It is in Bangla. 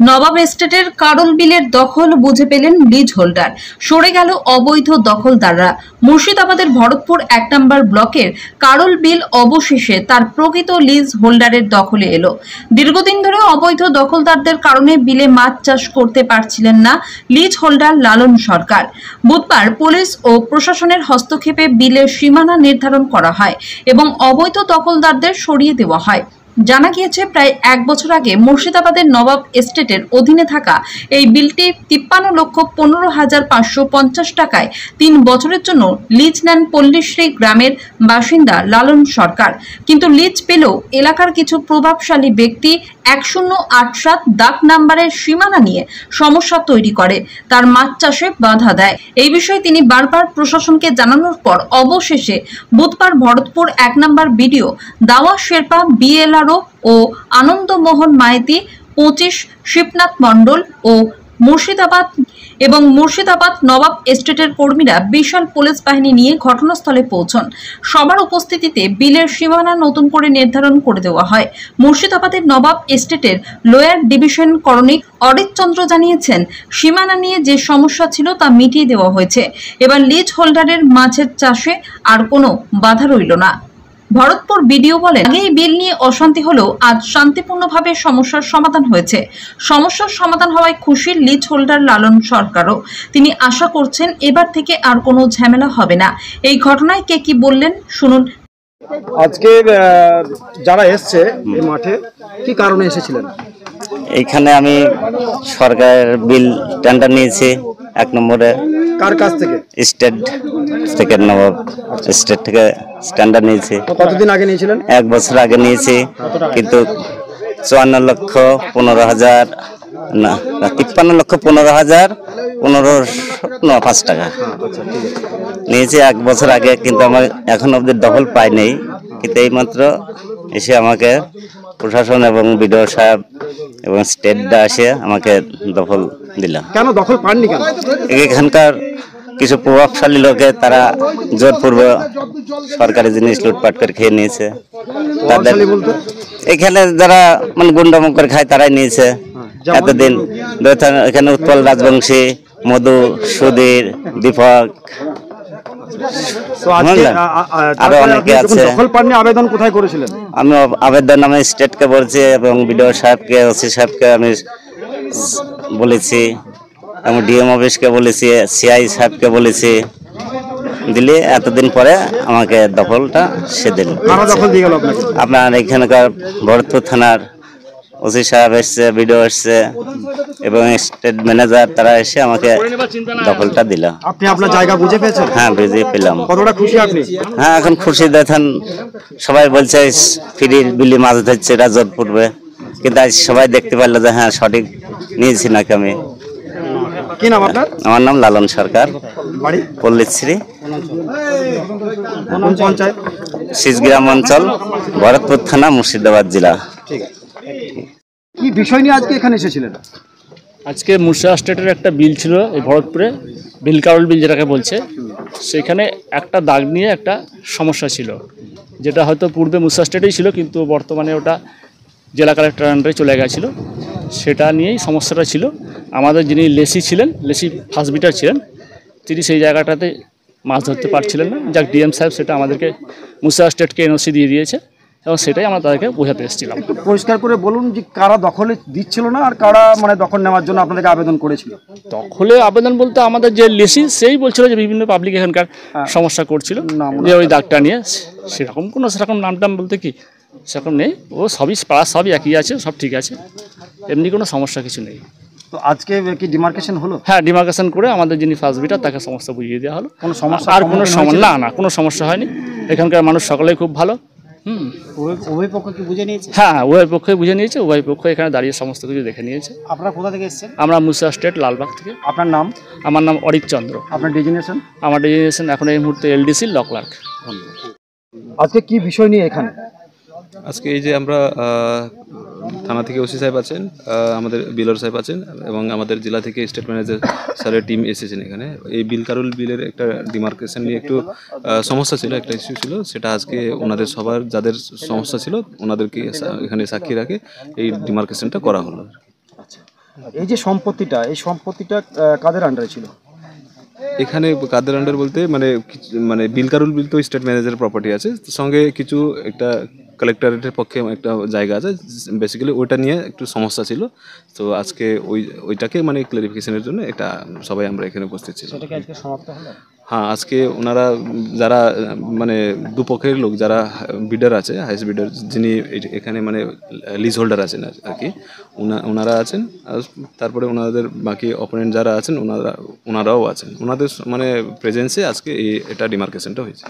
নবাব এস্টেটের কারল বিলের দখল বুঝে পেলেন লিজ হোল্ডার, সরে গেল অবৈধ দখলদাররা। মুর্শিদাবাদের ভরতপুর 1 নম্বর ব্লকের কারল বিল অবশেষে তার প্রকৃত লিজ হোল্ডারের দখলে এলো। দীর্ঘদিন ধরে অবৈধ দখলদারদের কারণে বিলে মাছ চাষ করতে পারছিলেন না লিজ হোল্ডার লালন সরকার। বুধবার পুলিশ ও প্রশাসনের হস্তক্ষেপে বিলের সীমানা নির্ধারণ করা হয় এবং অবৈধ দখলদারদের সরিয়ে দেওয়া হয়। জানা গিয়েছে, প্রায় 1 বছর আগে মুর্শিদাবাদের নবাব এস্টেটের অধীনে থাকা এই বিলটি 53,15,550 টাকায় 3 বছরের জন্য লিজ নেন পল্লীশ্রী গ্রামের বাসিন্দা লালন সরকার। কিন্তু লিজ পেলেও এলাকার কিছু প্রভাবশালী ব্যক্তি 1087 দাগ নাম্বারের সীমানা নিয়ে সমস্যা তৈরি করে তার মাছ চাষে বাধা দেয়। এই বিষয়ে তিনি বারবার প্রশাসনকে জানানোর পর অবশেষে বুধবার ভরতপুর 1 নম্বর বিডিও দাওয়া শেরপা, বিএলআরও ও আনন্দমোহন মাইতি, 25 শিবনাথ মণ্ডল ও মুর্শিদাবাদ নবাব এস্টেটের কর্মীরা বিশাল পুলিশ বাহিনী নিয়ে ঘটনাস্থলে পৌঁছন। সবার উপস্থিতিতে বিলের সীমানা নতুন করে নির্ধারণ করে দেওয়া হয়। মুর্শিদাবাদের নবাব এস্টেটের লোয়ার ডিভিশন করণিক অরিত চন্দ্র জানিয়েছেন, সীমানা নিয়ে যে সমস্যা ছিল তা মিটিয়ে দেওয়া হয়েছে। এবার লিজ হোল্ডারের মাছের চাষে আর কোনো বাধা রইল না। ভরতপুর বিডিও বলেন, আগে এই বিল নিয়ে অশান্তি হলেও আজ শান্তিপূর্ণভাবে সমস্যার সমাধান হয়েছে। সমস্যার সমাধান হওয়ায় খুশি লিজ হোল্ডার লালন সরকারও। তিনি আশা করছেন এবার থেকে আর কোনো ঝামেলা হবে না। এই ঘটনায় কে কি বললেন শুনুন। আজকে যারা এসছে এই মাঠে কি কারণে এসেছিলেন? এইখানে আমি সরকারের বিল টেন্ডার নিয়েছি 1 নম্বরে। কার কাছ থেকে? স্টেট থেকে, নবাব স্টেট থেকে টেন্ডার নিয়েছি। কতদিন আগে নিয়েছিলেন? 1 বছর আগে নিয়েছি, কিন্তু 54,15,000 না 53,15,1505 টাকা নিয়েছি 1 বছর আগে। কিন্তু আমার এখন অবধি দখল পাই নেই, কিন্তু এইমাত্র এসে আমাকে প্রশাসন এবং বিডিও সাহেব এবং স্টেটটা এসে আমাকে দখল দিল। কেন দখল পাননি কেন? এখানকার কিছু প্রভাবশালী লোকে তারা জোরপূর্বক সরকারি জিনিস লুটপাট করে খেয়ে নিয়েছে। তাদের এখানে যারা মানে গুন্ডামো করে খায় তারাই নিয়েছে এতদিন। এখানে উৎপল রাজবংশী, মধু, সুধীর, দীপক, আরো অনেকে আছে। আবেদন কোথায় করেছিলেন? আমি আবেদন আমি স্টেটকে বলছি এবং বিডিও সাহেবকে, ওসি সাহেবকে আমি বলেছি, আমি ডিএম অফিসকে বলেছি, সিআই সাহেবকে বলেছি। দিলে এতদিন পরে আমাকে দখলটা সে দিল। আপনার এখানকার ভরতপুর থানার ওসি সাহেব এসছে, বিডিও এসছে এবং স্টেট ম্যানেজার, তারা এসে আমাকে দখলটা দিল। আপনি আপনার জায়গা বুঝে পেয়েছেন? হ্যাঁ, বুঝে পেলাম। কতটা খুশি আপনি? হ্যাঁ, এখন খুশি। দেখেন সবাই বলছে ফ্রি বিলি মাছ ধরছে, এটা জোর পড়বে, কিন্তু আজ সবাই দেখতে পারলো যে হ্যাঁ সঠিক নিয়েছি নাকি আমি। কি নাম আপনার? আমার নাম লালন সরকার, বাড়ি পল্লীশ্রী, পঞ্চায়েত, শিসগ্রাম অঞ্চল, ভরতপুর থানা, মুর্শিদাবাদ জেলা। কি বিষয় নিয়ে আজকে এখানে এসেছিলেন? আজকে মুর্শিদাবাদ স্টেটের একটা বিল ছিল এই ভরতপুরে, বিল কারল বিল যেটাকে বলছে। সেখানে একটা দাগ নিয়ে একটা সমস্যা ছিল, যেটা হয়তো পূর্বে মুর্শিদাবাদ স্টেটেই ছিল, কিন্তু বর্তমানে ওটা জেলা কালেক্টর আন্ডারে চলে গেছিলো। সেটা নিয়েই সমস্যাটা ছিল। আমাদের যিনি লেসি ছিলেন, লেসি ফার্স্ট বিটার ছিলেন, তিনি সেই জায়গাটাতে মাছ ধরতে পারছিলেন না। যাক, ডিএম সাহেব সেটা আমাদেরকে মুর্শিদাবাদ স্টেটকে এনওসি দিয়ে দিয়েছে এবং সেটাই আমরা তাদেরকে বোঝাতে এসেছিলাম। পরিষ্কার করে বলুন যে কারা দখলে দিচ্ছিল না আর কারা মানে দখল নেওয়ার জন্য আপনাদেরকে আবেদন করেছিল? দখলে আবেদন বলতে আমাদের যে লেসি, সেই বলছিল যে বিভিন্ন পাবলিক এখানকার সমস্যা করছিল, যে ওই দাগটা নিয়ে। সেরকম নাম টাম বলতে কি সেরকম নেই, ও সবই পাড়া সবই একই আছে, সব ঠিক আছে, এমনি কোনো সমস্যা কিছু নেই। তো আজকে কি ডিমার্কেশন হলো? হ্যাঁ, ডিমার্কেশন করে আমাদের যিনি ফার্স্ট বিটার তাকে সমস্যা বুঝিয়ে দেওয়া হলো। কোনো সমস্যা আর কোনো না কোনো সমস্যা হয়নি। এখানকার মানুষ সকলেই খুব ভালো। উভয় পক্ষ কি বুঝে নিয়েছে? হ্যাঁ, উভয় পক্ষই বুঝে নিয়েছে, উভয় পক্ষ এখানে দাঁড়িয়ে সমস্ত কিছু দেখে নিয়েছে। আপনারা কোথা থেকে এসেছেন? আমরা মুর্শিদাবাদ স্টেট, লালবাগ থেকে। আপনার নাম? আমার নাম অরিত চন্দ্র। আপনার ডেজিগনেশন? আমার ডেজিগনেশন এখন এই মুহূর্তে এলডিসি, ল ক্লার্ক। আজকে কি বিষয় নিয়ে এখানে? আজকে এই যে আমরা থানা থেকে ওসি সাহেব আছেন, আমাদের বিলর সাহেব আছেন এবং আমাদের জেলা থেকে স্টেট ম্যানেজার স্যারের টিম এসেছেন এখানে। এই বিল কারুল বিলের একটা ডিমার্কেশন নিয়ে একটু সমস্যা ছিল, একটা ইস্যু ছিল। সেটা আজকে ওনাদের সবার যাদের সমস্যা ছিল ওনাদেরকে এখানে সাক্ষী রাখে এই ডিমার্কেশনটা করা হলো। আচ্ছা, এই যে সম্পত্তিটা, এই সম্পত্তিটা কাদের আন্ডারে ছিল? এখানে কাদের আন্ডার বলতে মানে বিলকারুল বিল তো স্টেট ম্যানেজারের প্রপার্টি আছে, সঙ্গে কিছু একটা কালেক্টরেটের পক্ষে একটা জায়গা আছে, বেসিক্যালি ওইটা নিয়ে একটু সমস্যা ছিল। তো আজকে ওইটাকে মানে ক্লারিফিকেশনের জন্য এটা সবাই আমরা এখানে উপস্থিত ছিলাম। সেটা কি আজকে সমাপ্ত হলো? হ্যাঁ, আজকে ওনারা যারা মানে দুপক্ষের লোক যারা বিডার আছে, হাইস্ট বিডার যিনি এখানে মানে লিজ হোল্ডার আছেন আর কি, ওনারা আছেন। আর তারপরে ওনাদের বাকি অপোনেন্ট যারা আছেন ওনারাও আছেন। ওনাদের মানে প্রেজেন্সে আজকে এটা ডিমার্কেশনটা হয়েছে।